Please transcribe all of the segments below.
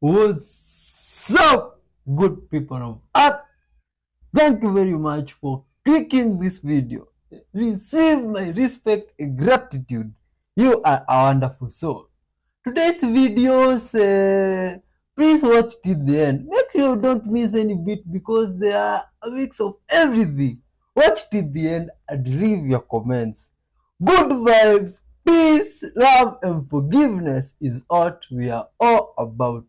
What's up, good people of Earth? Thank you very much for clicking this video. Receive my respect and gratitude. You are a wonderful soul. Today's videos, please watch till the end. Make sure you don't miss any bit because there are a mix of everything. Watch till the end and leave your comments. Good vibes, peace, love, and forgiveness is what we are all about.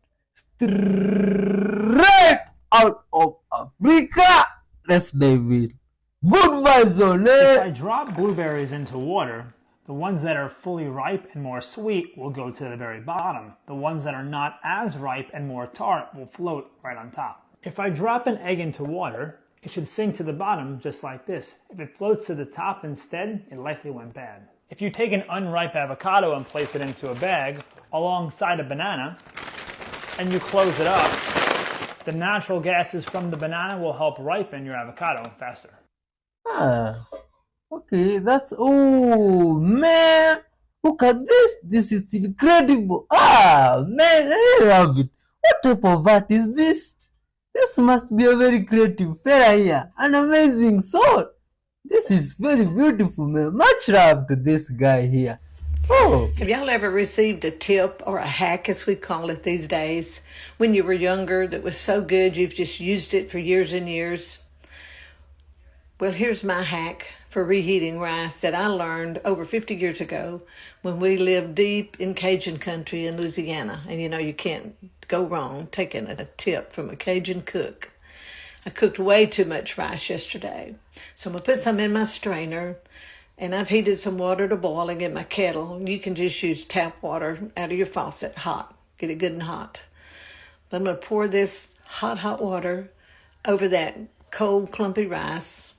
Straight out of Africa. Let's dive in. Good vibes only. If I drop blueberries into water, the ones that are fully ripe and more sweet will go to the very bottom. The ones that are not as ripe and more tart will float right on top. If I drop an egg into water, it should sink to the bottom just like this. If it floats to the top instead, it likely went bad. If you take an unripe avocado and place it into a bag alongside a banana, and you close it up, the natural gases from the banana will help ripen your avocado faster. Okay, that's, oh man, look at this. This is incredible. Man, I love it. What type of art is this? This must be a very creative fella here. An amazing soul. This is very beautiful, man. Much love to this guy here. Oh. Have y'all ever received a tip or a hack, as we call it these days, when you were younger that was so good you've just used it for years and years? Well, here's my hack for reheating rice that I learned over 50 years ago when we lived deep in Cajun country in Louisiana. And you can't go wrong taking a tip from a Cajun cook. I cooked way too much rice yesterday. So I'm going to put some in my strainer. And I've heated some water to boiling in my kettle. You can just use tap water out of your faucet, hot. Get it good and hot. But I'm going to pour this hot water over that cold, clumpy rice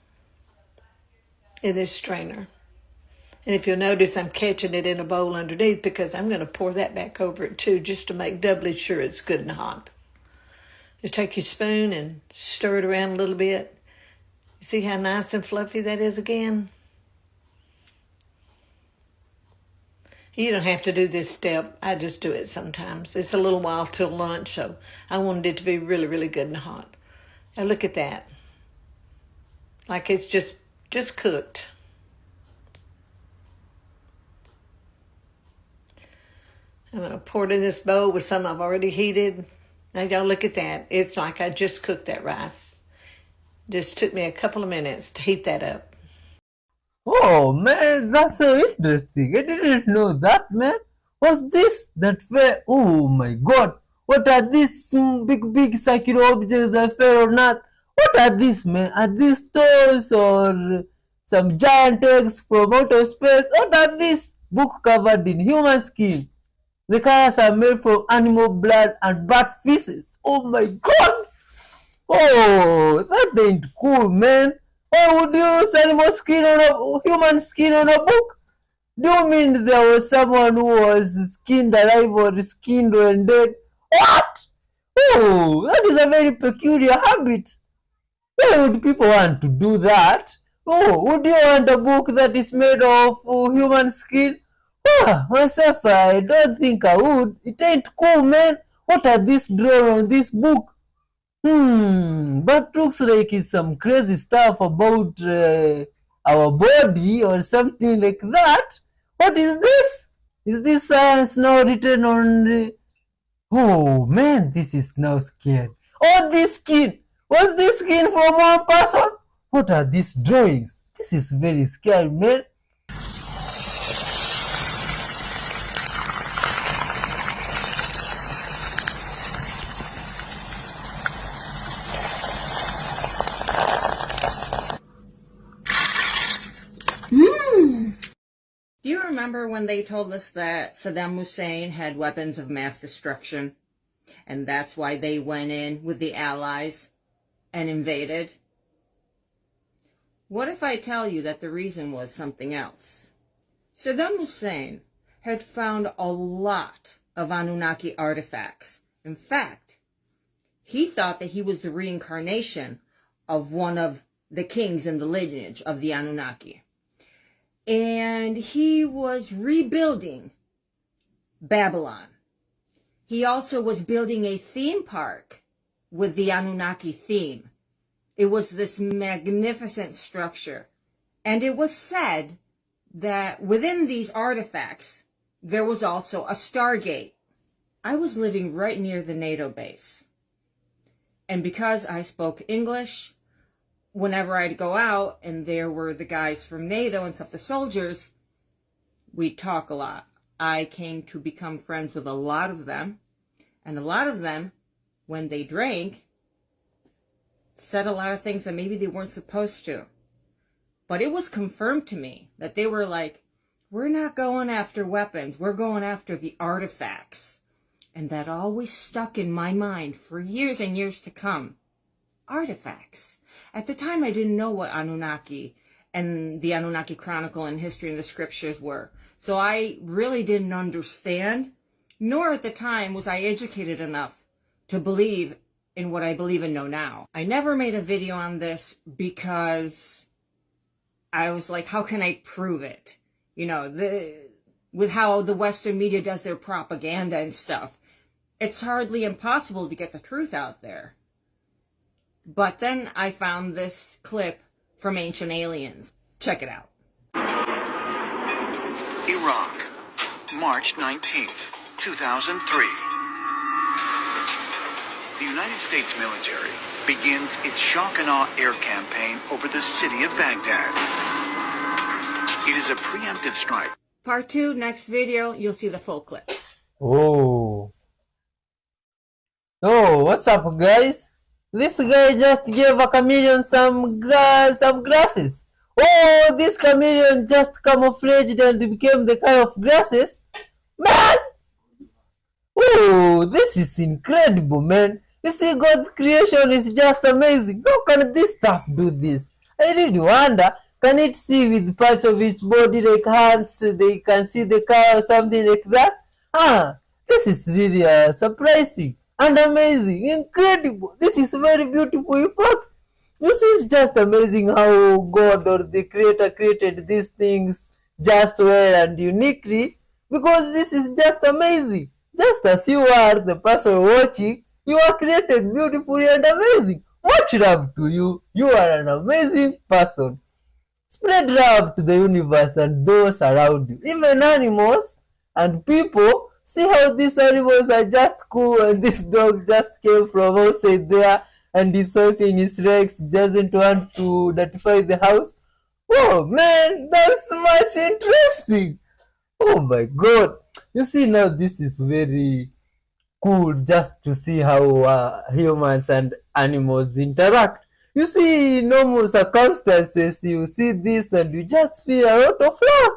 in this strainer. And if you'll notice, I'm catching it in a bowl underneath because I'm going to pour that back over it too, just to make doubly sure it's good and hot. Just take your spoon and stir it around a little bit. You see how nice and fluffy that is again? You don't have to do this step. I just do it sometimes. It's a little while till lunch, so I wanted it to be really, really good and hot. Now look at that. Like it's just cooked. I'm going to pour it in this bowl with some I've already heated. Now y'all look at that. It's like I just cooked that rice. Just took me a couple of minutes to heat that up. Oh man, that's so interesting. I didn't know that, man. What's this? That fell? Oh my god. What are these big circular objects that fell on Earth? What are these, man? Are these toys or some giant eggs from outer space? What are these? Book covered in human skin. The colors are made from animal blood and bat feces. Oh my god. Oh, that ain't cool, man. Why would you use animal skin on a human skin on a book? Do you mean there was someone who was skinned alive or skinned when dead? What? Oh, that is a very peculiar habit. Why would people want to do that? Oh, would you want a book that is made of human skin? Myself, I don't think I would. It ain't cool, man. What are these drawn on this book? But looks like it's some crazy stuff about our body or something like that. What is this? Is this science now written on? Oh man, this is now scared. Oh, this skin. What's this skin from one person? What are these drawings? This is very scary, man. Do you remember when they told us that Saddam Hussein had weapons of mass destruction? And that's why they went in with the Allies and invaded? What if I tell you that the reason was something else? Saddam Hussein had found a lot of Anunnaki artifacts. In fact, he thought that he was the reincarnation of one of the kings in the lineage of the Anunnaki. And he was rebuilding Babylon. he also was building a theme park with the Anunnaki theme. It was this magnificent structure. And it was said that within these artifacts, there was also a Stargate. I was living right near the NATO base. And because I spoke English, whenever I'd go out and there were the guys from NATO and stuff, the soldiers, we'd talk a lot. I came to become friends with a lot of them. And a lot of them, when they drank, said a lot of things that maybe they weren't supposed to. But it was confirmed to me that they were like, we're not going after weapons, we're going after the artifacts. And that always stuck in my mind for years and years to come. Artifacts. At the time, I didn't know what Anunnaki and the Anunnaki Chronicle and history and the scriptures were. So I really didn't understand, nor at the time was I educated enough to believe in what I believe and know now. I never made a video on this because I was like, how can I prove it? You know, with how the Western media does their propaganda and stuff. It's hardly impossible to get the truth out there. But then I found this clip from Ancient Aliens. Check it out. Iraq, March 19th, 2003. The United States military begins its shock and awe air campaign over the city of Baghdad. It is a preemptive strike. Part 2, next video, you'll see the full clip. Oh. Oh, what's up, guys? This guy just gave a chameleon some grasses. Oh, this chameleon just camouflaged and became the kind of grasses. Man! Oh, this is incredible, man. You see, God's creation is just amazing. How can this stuff do this? I really wonder, can it see with parts of its body like hands? They can see the car or something like that? This is really surprising and amazing, incredible. This is very beautiful. In fact, you see, it's just amazing how God or the Creator created these things just well and uniquely, because this is just amazing. Just as you are the person watching, you are created beautifully and amazing. Much love to you. You are an amazing person. Spread love to the universe and those around you. Even animals and people. See how these animals are just cool, and this dog just came from outside there and he's swiping his legs, doesn't want to notify the house. Oh man, that's much interesting. Oh my god. You see, now this is very cool just to see how humans and animals interact. You see, in normal circumstances, you see this and you just feel a lot of love.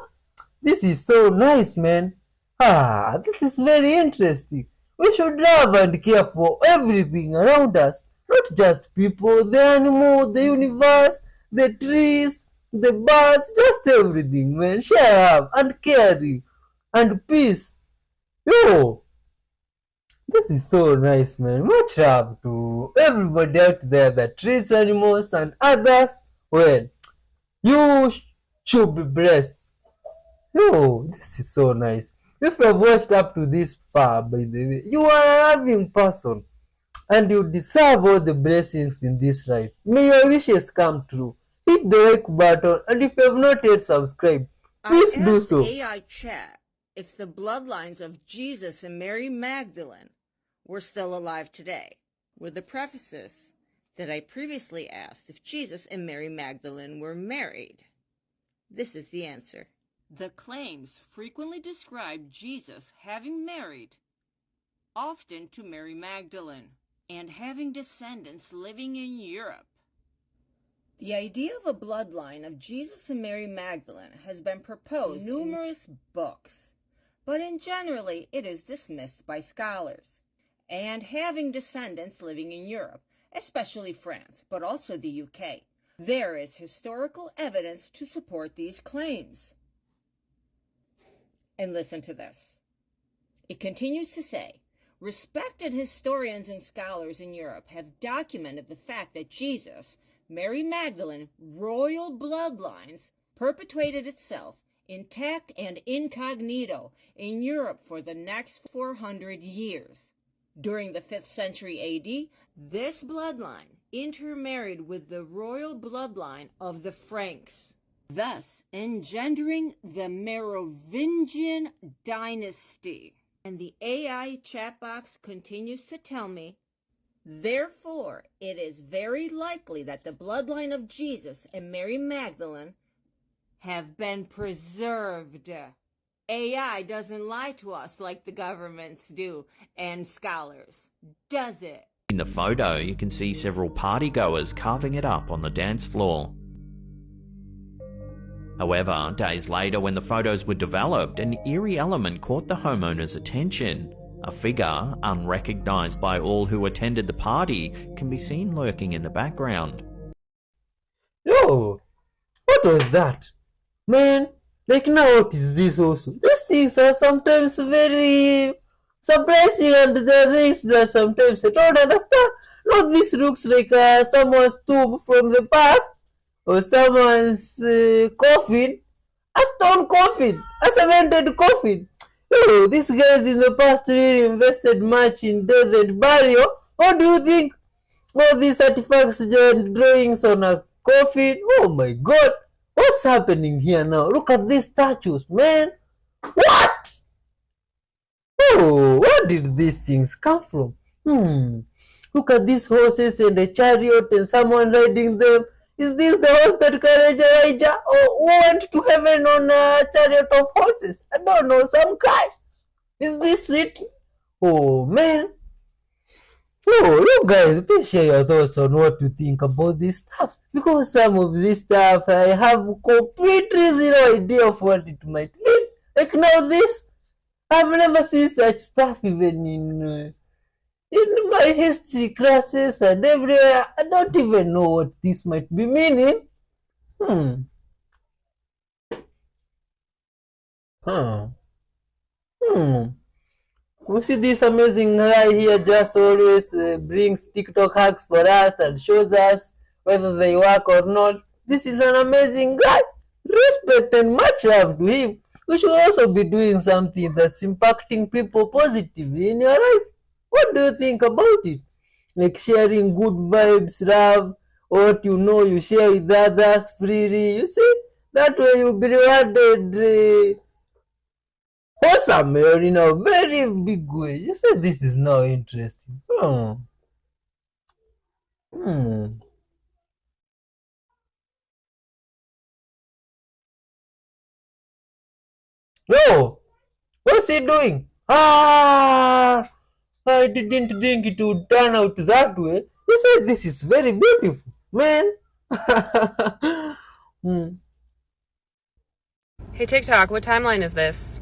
This is so nice, man. This is very interesting. We should love and care for everything around us, not just people, the animal, the universe, the trees, the birds, just everything, man. Share love and caring and peace. Yo, this is so nice, man. Much love to everybody out there, the trees, animals, and others. Well, you should be blessed. Yo, this is so nice. If you have watched up to this far, by the way, you are a loving person and you deserve all the blessings in this life. May your wishes come true. Hit the like button, and if you have not yet subscribed, please do so. I asked AI chat if the bloodlines of Jesus and Mary Magdalene were still alive today, with the prefaces that I previously asked if Jesus and Mary Magdalene were married. This is the answer. The claims frequently describe Jesus having married, often to Mary Magdalene, and having descendants living in Europe. The idea of a bloodline of Jesus and Mary Magdalene has been proposed in numerous books, but in generally it is dismissed by scholars. And having descendants living in Europe, especially France, but also the UK. There is historical evidence to support these claims. And listen to this. It continues to say, respected historians and scholars in Europe have documented the fact that Jesus, Mary Magdalene, royal bloodlines perpetuated itself intact and incognito in Europe for the next 400 years. During the 5th century AD, this bloodline intermarried with the royal bloodline of the Franks, thus engendering the Merovingian dynasty. And the AI chat box continues to tell me, therefore, it is very likely that the bloodline of Jesus and Mary Magdalene have been preserved. AI doesn't lie to us like the governments do and scholars, does it? In the photo, you can see several partygoers carving it up on the dance floor. However, days later when the photos were developed, an eerie element caught the homeowner's attention. A figure, unrecognised by all who attended the party, can be seen lurking in the background. Yo, what was that? Man, like now what is this also? These things are sometimes very surprising and the things that sometimes I don't understand. No, this looks like someone's tomb from the past or someone's coffin. A stone coffin, a cemented coffin. Oh, these guys in the past really invested much in death and burial. What do you think? All these artifacts and drawings on a coffin? Oh my god. What's happening here now? Look at these statues, man. What? Oh, where did these things come from? Look at these horses and a chariot and someone riding them. Is this the horse that carried Elijah? Or who went to heaven on a chariot of horses? I don't know, some guy. Is this it? Oh, man. Oh, you guys, please share your thoughts on what you think about this stuff. Because some of this stuff, I have completely zero idea of what it might mean. Like now this, I've never seen such stuff even in my history classes and everywhere. I don't even know what this might be meaning. We see this amazing guy here just always brings TikTok hacks for us and shows us whether they work or not. This is an amazing guy. Respect and much love to him. You should also be doing something that's impacting people positively in your life. What do you think about it? Like sharing good vibes, love, or what you know you share with others freely. You see, that way you'll be rewarded awesome, or in a very big way. You said this is now interesting. Yo, what's he doing? I didn't think it would turn out that way. You said this is very beautiful, man. Hey TikTok, what timeline is this?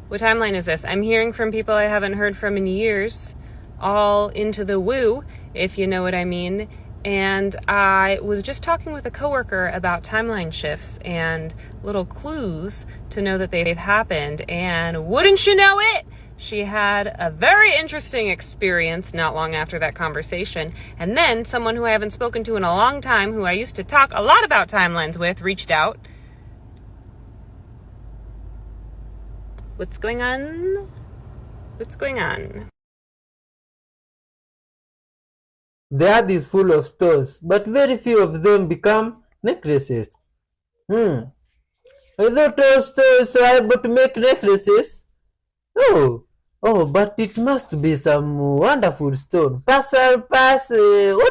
What timeline is this? I'm hearing from people I haven't heard from in years, all into the woo, if you know what I mean. And I was just talking with a coworker about timeline shifts and little clues to know that they've happened. And wouldn't you know it? She had a very interesting experience not long after that conversation. And then someone who I haven't spoken to in a long time, who I used to talk a lot about timelines with, reached out. What's going on? What's going on? The earth is full of stones, but very few of them become necklaces. I thought all stones are able to make necklaces. Oh, but it must be some wonderful stone. What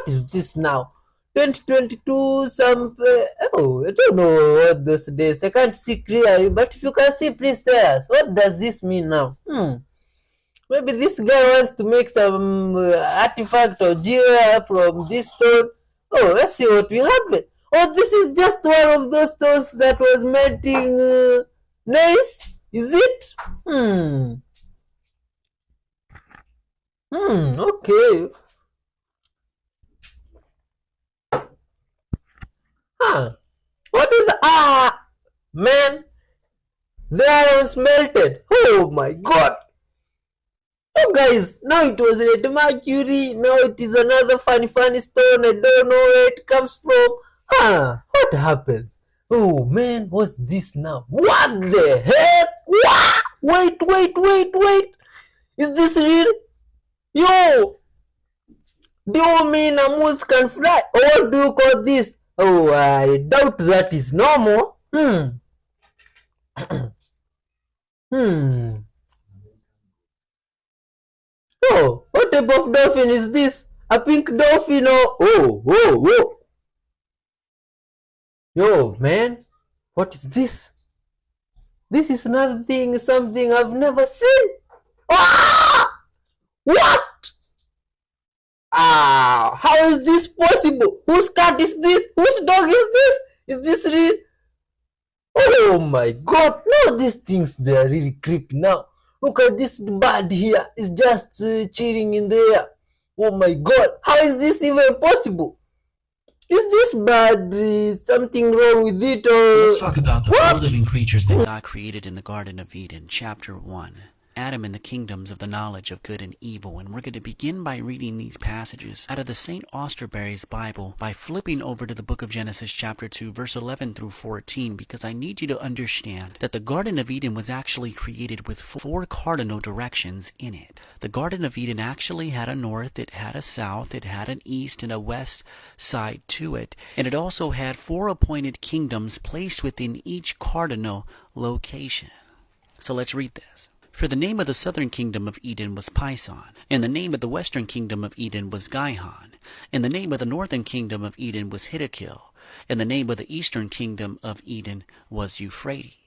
is this now? 2022, I don't know what those days. I can't see clearly, but if you can see, please tell us. What does this mean now? Maybe this guy wants to make some artifact or jewelry from this stone. Oh, let's see what will happen. Oh, this is just one of those stones that was melting nice. Is it? Okay. What is man? The iron's melted. Oh my god. Oh guys, now it was red mercury, now it is another funny stone. I don't know where it comes from. What happens? Oh man, what's this now? What the heck? What? Wait. Is this real? Yo! Do you mean a moose can fly? Or what do you call this? Oh, I doubt that is normal. Hmm. Oh, what type of dolphin is this? A pink dolphin or... Oh. Yo, man. What is this? This is another thing, something I've never seen. Ah! What? Ah, how is this possible? Whose cat is this? Whose dog is this? Is this real? Oh my god, no, these things, they are really creepy now. Look at this bird here, it's just chilling in the air. Oh my god, how is this even possible? Is this bird something wrong with it or... Let's talk about the four living creatures that God created in the Garden of Eden, chapter 1. Adam and the kingdoms of the knowledge of good and evil, and we're going to begin by reading these passages out of the St. Austerberry's Bible by flipping over to the book of Genesis chapter 2 verse 11 through 14, because I need you to understand that the Garden of Eden was actually created with four cardinal directions in it. The Garden of Eden actually had a north, it had a south, it had an east and a west side to it, and it also had four appointed kingdoms placed within each cardinal location. So let's read this. For the name of the southern kingdom of Eden was Pison, and the name of the western kingdom of Eden was Gihon, and the name of the northern kingdom of Eden was Hiddekel, and the name of the eastern kingdom of Eden was Euphrates.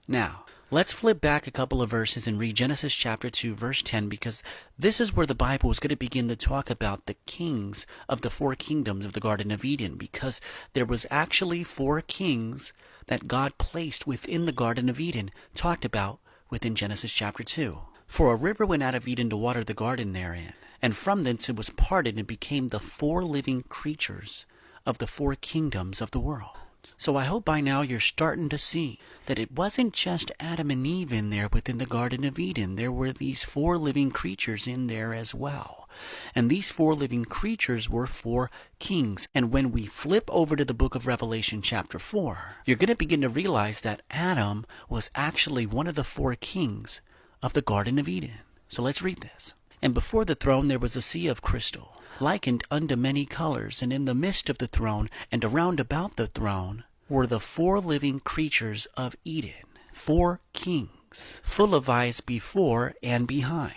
Now, let's flip back a couple of verses and read Genesis chapter 2 verse 10, because this is where the Bible is going to begin to talk about the kings of the four kingdoms of the Garden of Eden, because there was actually four kings that God placed within the Garden of Eden, talked about within Genesis chapter 2. For a river went out of Eden to water the garden therein, and from thence it was parted and became the four living creatures of the four kingdoms of the world. So I hope by now you're starting to see that it wasn't just Adam and Eve in there within the Garden of Eden. There were these four living creatures in there as well. And these four living creatures were four kings. And when we flip over to the book of Revelation chapter 4, you're going to begin to realize that Adam was actually one of the four kings of the Garden of Eden. So let's read this. And before the throne there was a sea of crystal, likened unto many colors, and in the midst of the throne and around about the throne were the four living creatures of Eden, four kings, full of eyes before and behind.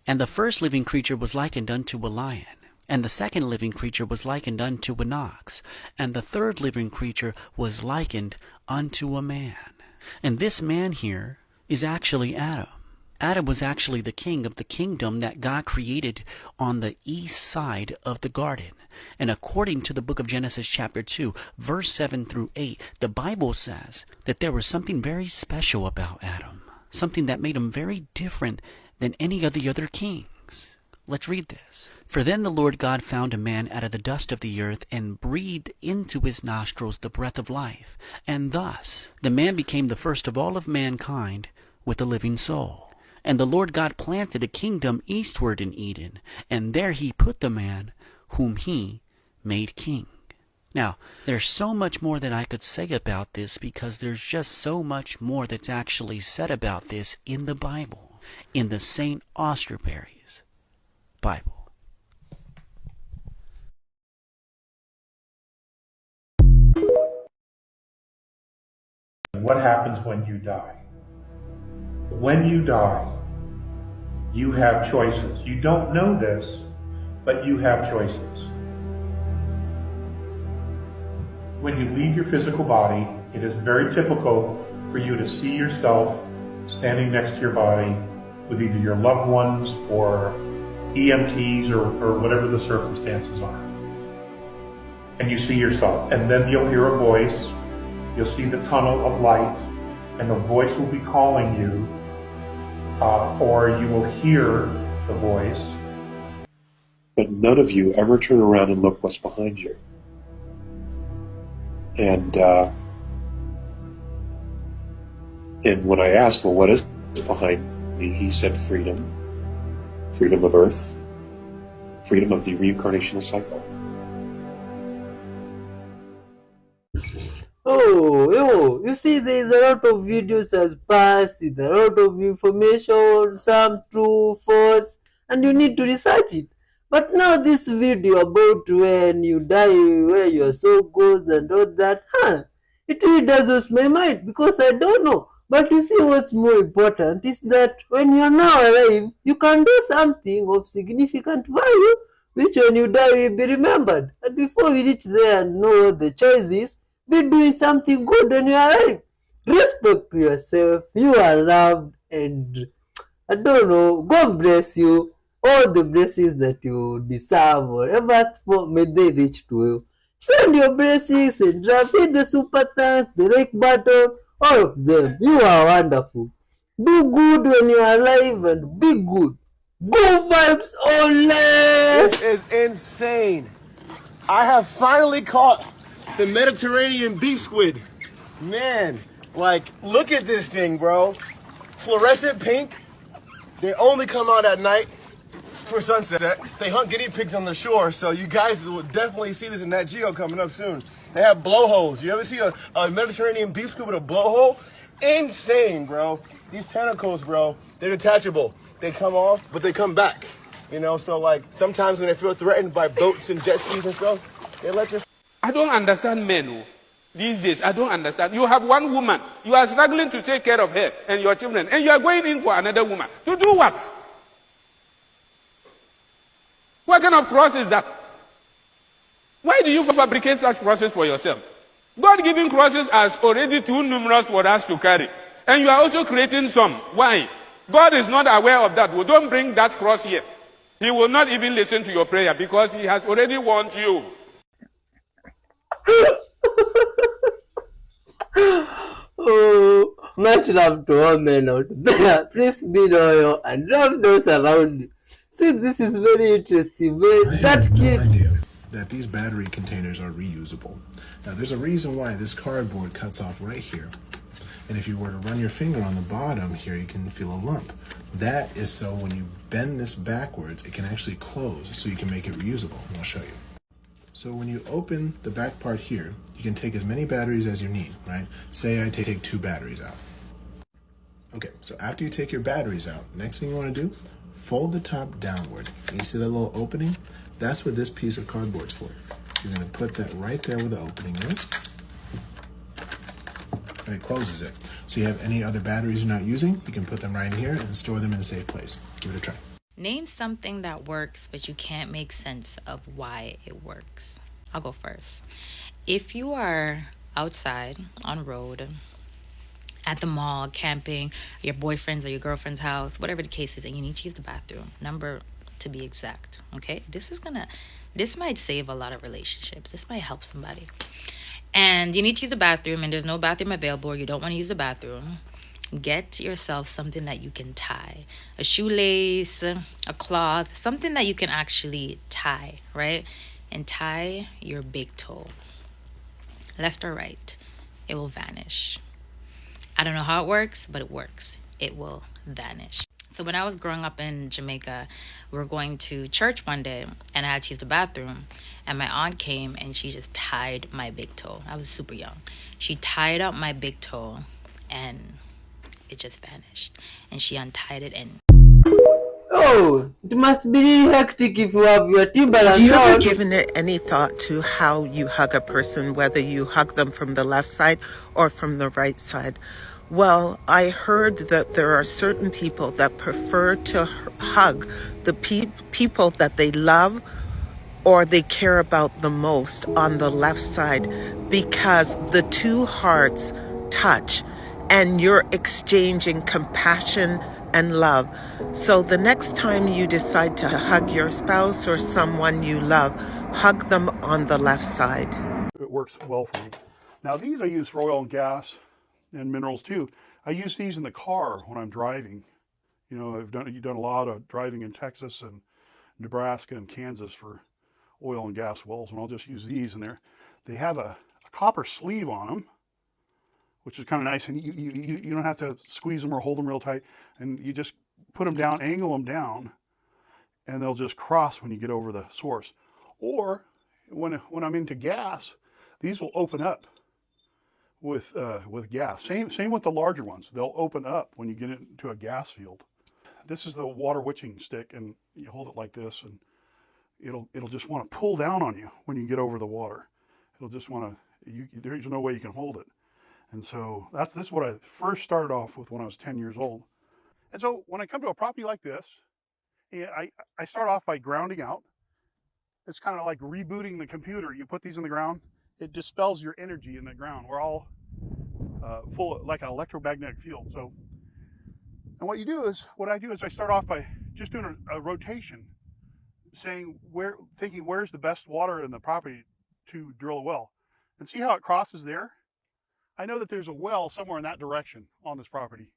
And the first living creature was likened unto a lion, and the second living creature was likened unto an ox, and the third living creature was likened unto a man. And this man here is actually Adam. Adam was actually the king of the kingdom that God created on the east side of the garden. And according to the book of Genesis chapter 2, verse 7 through 8, the Bible says that there was something very special about Adam, something that made him very different than any of the other kings. Let's read this. For then the Lord God found a man out of the dust of the earth, and breathed into his nostrils the breath of life. And thus the man became the first of all of mankind with a living soul. And the Lord God planted a kingdom eastward in Eden, and there he put the man whom he made king. Now, there's so much more that I could say about this, because there's just so much more that's actually said about this in the Bible, in the St. Austerberry's Bible. What happens when you die? When you die, you have choices. You don't know this, but you have choices. When you leave your physical body, it is very typical for you to see yourself standing next to your body with either your loved ones or EMTs or whatever the circumstances are. And you see yourself, and then you'll hear a voice, you'll see the tunnel of light, and the voice will be calling you, or you will hear the voice. But none of you ever turn around and look what's behind you. And when I asked, well, what is behind me? He said freedom. Freedom of earth. Freedom of the reincarnational cycle. You see, there's a lot of videos has passed with a lot of information, some true, false, and you need to research it. But now this video about when you die, where your soul goes and all that, it really does lose my mind because I don't know. But you see, what's more important is that when you are now alive, you can do something of significant value, which when you die will be remembered. And before we reach there and know what the choice is, be doing something good when you are alive. Respect yourself. You are loved, and I don't know. God bless you. All the blessings that you deserve or ever asked for, may they reach to you. Send your blessings and drop hit the super thanks, the like button, all of them. You are wonderful. Do good when you are alive and be good. Good vibes only. This is insane. I have finally caught the Mediterranean beef squid. Man, like, look at this thing, bro. Fluorescent pink. They only come out at night for sunset. They hunt guinea pigs on the shore, so you guys will definitely see this in Nat Geo coming up soon. They have blowholes. You ever see a Mediterranean beef squid with a blowhole? Insane, bro. These tentacles, bro, they're detachable. They come off, but they come back. You know, so like sometimes when they feel threatened by boats and jet skis and stuff, they let you. I don't understand men these days. I don't understand. You have one woman. You are struggling to take care of her and your children, and you are going in for another woman. To do what? What kind of cross is that? Why do you fabricate such crosses for yourself? God-given crosses are already too numerous for us to carry. And you are also creating some. Why? God is not aware of that. Well, don't bring that cross here. He will not even listen to your prayer because he has already warned you. Oh, much love to all men out there. Please be loyal and love those around you. See, this is very interesting. That kid. That these battery containers are reusable. Now, there's a reason why this cardboard cuts off right here. And if you were to run your finger on the bottom here, you can feel a lump. That is so when you bend this backwards, it can actually close, so you can make it reusable. And I'll show you. So when you open the back part here, you can take as many batteries as you need, right? Say I take 2 batteries out. Okay, so after you take your batteries out, next thing you want to do, fold the top downward. You see that little opening? That's what this piece of cardboard's for. You're going to put that right there where the opening is. And it closes it. So you have any other batteries you're not using, you can put them right in here and store them in a safe place. Give it a try. Name something that works, but you can't make sense of why it works. I'll go first. If you are outside on road, at the mall, camping, your boyfriend's or your girlfriend's house, whatever the case is, and you need to use the bathroom, number to be exact, okay? This might save a lot of relationships. This might help somebody. And you need to use the bathroom and there's no bathroom available or you don't want to use the bathroom. Get yourself something that you can tie. A shoelace, a cloth, something that you can actually tie, right? And tie your big toe. Left or right, it will vanish. I don't know how it works, but it works. It will vanish. So when I was growing up in Jamaica, we were going to church one day and I had to use the bathroom and my aunt came and she just tied my big toe. I was super young. She tied up my big toe and it just vanished. And she untied it and... Oh, it must be really hectic if you have your Timberland. Have you ever given it any thought to how you hug a person, whether you hug them from the left side or from the right side? Well, I heard that there are certain people that prefer to hug the people that they love or they care about the most on the left side because the two hearts touch and you're exchanging compassion and love. So the next time you decide to hug your spouse or someone you love, hug them on the left side. It works well for me. Now these I use for oil and gas and minerals too. I use these in the car when I'm driving. You know, you've done a lot of driving in Texas and Nebraska and Kansas for oil and gas wells, and I'll just use these in there. They have a copper sleeve on them, which is kind of nice, and you don't have to squeeze them or hold them real tight, and you just put them down, angle them down, and they'll just cross when you get over the source. Or when I'm into gas, these will open up. with gas. Same with the larger ones. They'll open up when you get into a gas field. This is the water witching stick, and you hold it like this, and it'll just want to pull down on you when you get over the water. It'll just want to. There's no way you can hold it. And so this is what I first started off with when I was 10 years old. And so when I come to a property like this, I start off by grounding out. It's kind of like rebooting the computer. You put these in the ground, it dispels your energy in the ground. We're all full of like an electromagnetic field. So, and what I do is I start off by just doing a rotation, thinking where's the best water in the property to drill a well, and see how it crosses there. I know that there's a well somewhere in that direction on this property.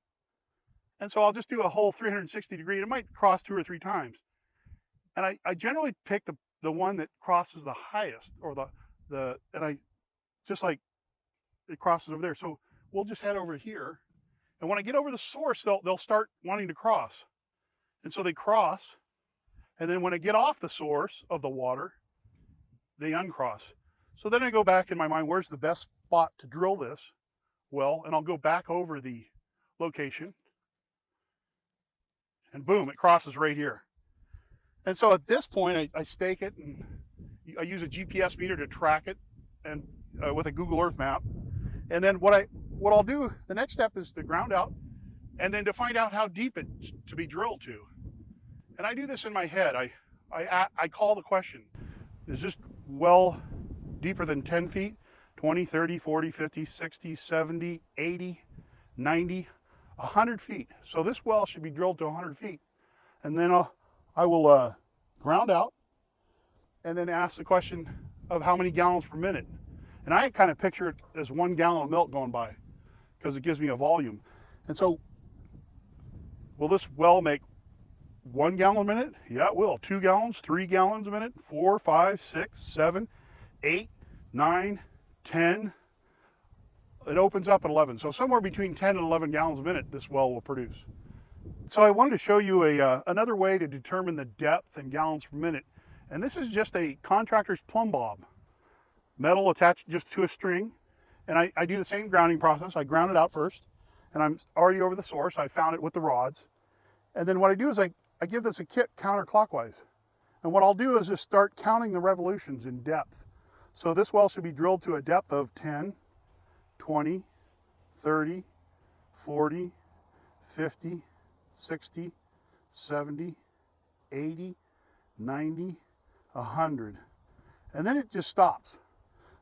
And so I'll just do a whole 360 degree. It might cross 2 or 3 times. And I generally pick the one that crosses the highest, or and I just like it crosses over there. So we'll just head over here. And when I get over the source, they'll start wanting to cross. And so they cross. And then when I get off the source of the water, they uncross. So then I go back in my mind, where's the best spot to drill this well? And I'll go back over the location. And boom, it crosses right here. And so at this point, I stake it, and I use a GPS meter to track it, and with a Google Earth map. And then what I'll do, the next step is to ground out, and then to find out how deep it to be drilled to. And I do this in my head. I call the question: is this well deeper than 10 feet? 20, 30, 40, 50, 60, 70, 80, 90, 100 feet. So this well should be drilled to 100 feet. And then I will ground out, and then ask the question of how many gallons per minute. And I kind of picture it as 1 gallon of milk going by, because it gives me a volume. And so, will this well make 1 gallon a minute? Yeah, it will. 2 gallons, 3 gallons a minute, 4, 5, 6, 7, 8, 9, 10. It opens up at 11. So somewhere between 10 and 11 gallons a minute, this well will produce. So I wanted to show you another way to determine the depth in gallons per minute. And this is just a contractor's plumb bob. Metal attached just to a string. And I do the same grounding process. I ground it out first, and I'm already over the source. I found it with the rods. And then what I do is I give this a kick counterclockwise. And what I'll do is just start counting the revolutions in depth. So this well should be drilled to a depth of 10, 20, 30, 40, 50, 60, 70, 80, 90, 100. And then it just stops.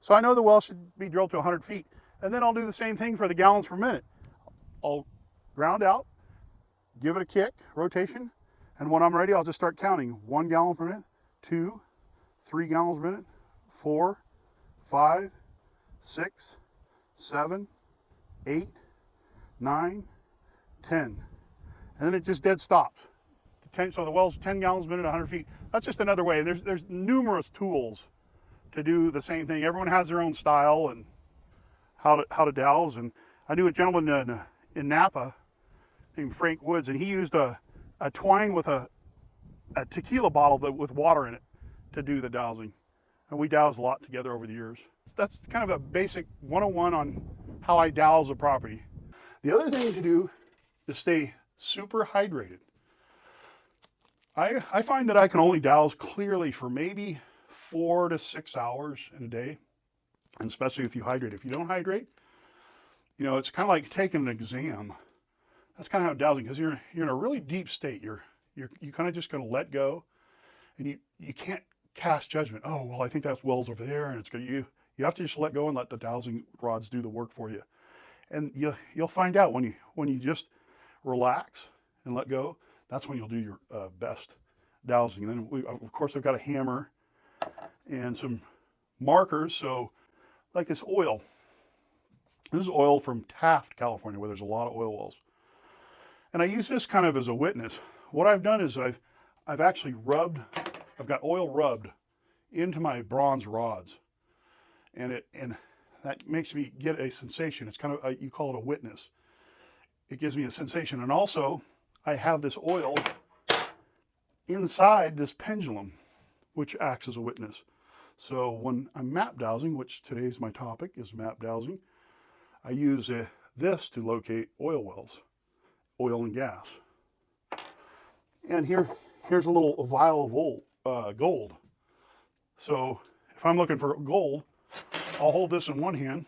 So I know the well should be drilled to 100 feet. And then I'll do the same thing for the gallons per minute. I'll ground out, give it a kick, rotation, and when I'm ready, I'll just start counting. 1 gallon per minute, 2, 3 gallons per minute, 4, 5, 6, 7, 8, 9, 10. And then it just dead stops. So the well's 10 gallons a minute, 100 feet. That's just another way. There's numerous tools to do the same thing. Everyone has their own style and how to dowse. And I knew a gentleman in Napa named Frank Woods, and he used a twine with a tequila bottle with water in it to do the dowsing. And we dowsed a lot together over the years. That's kind of a basic 101 on how I dowse a property. The other thing to do is stay super hydrated. I find that I can only dowse clearly for maybe 4 to 6 hours in a day, and especially if you hydrate. If you don't hydrate, it's kind of like taking an exam. That's kind of how dowsing, because you're in a really deep state. You're kind of just going to let go, and you can't cast judgment. Oh, well, I think that well's over there, and it's good. You have to just let go and let the dowsing rods do the work for you. And you'll find out when you just relax and let go. That's when you'll do your best dowsing. And then of course I've got a hammer and some markers. So like this oil. This is oil from Taft, California, where there's a lot of oil wells. And I use this kind of as a witness. What I've done is I've actually I've got oil rubbed into my bronze rods. And that makes me get a sensation. It's kind of, you call it a witness. It gives me a sensation. And also, I have this oil inside this pendulum, which acts as a witness. So when I'm map dowsing, which today's my topic is map dowsing, I use this to locate oil wells, oil and gas. And here's a little vial of gold. So if I'm looking for gold, I'll hold this in one hand,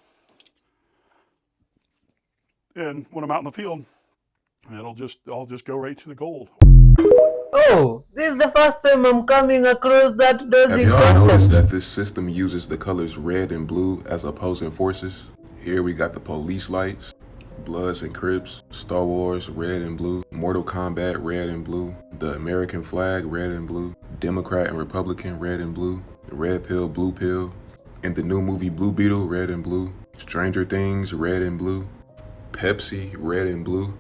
and when I'm out in the field, I'll just go right to the gold. Oh, this is the first time I'm coming across that dosing Have y'all process. noticed that this system uses the colors red and blue as opposing forces? Here we got the police lights, Bloods and Crips, Star Wars, red and blue, Mortal Kombat, red and blue, the American flag, red and blue, Democrat and Republican, red and blue, red pill, blue pill, and the new movie Blue Beetle, red and blue, Stranger Things, red and blue, Pepsi, red and blue.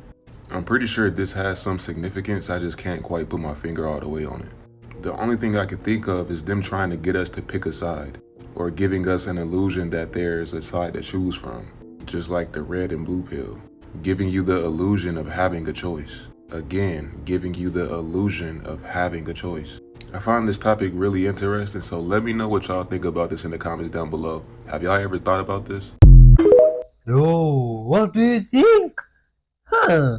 I'm pretty sure this has some significance, I just can't quite put my finger all the way on it. The only thing I can think of is them trying to get us to pick a side, or giving us an illusion that there's a side to choose from, just like the red and blue pill, giving you the illusion of having a choice. Again, giving you the illusion of having a choice. I find this topic really interesting, so let me know what y'all think about this in the comments down below. Have y'all ever thought about this? Oh, what do you think? Huh?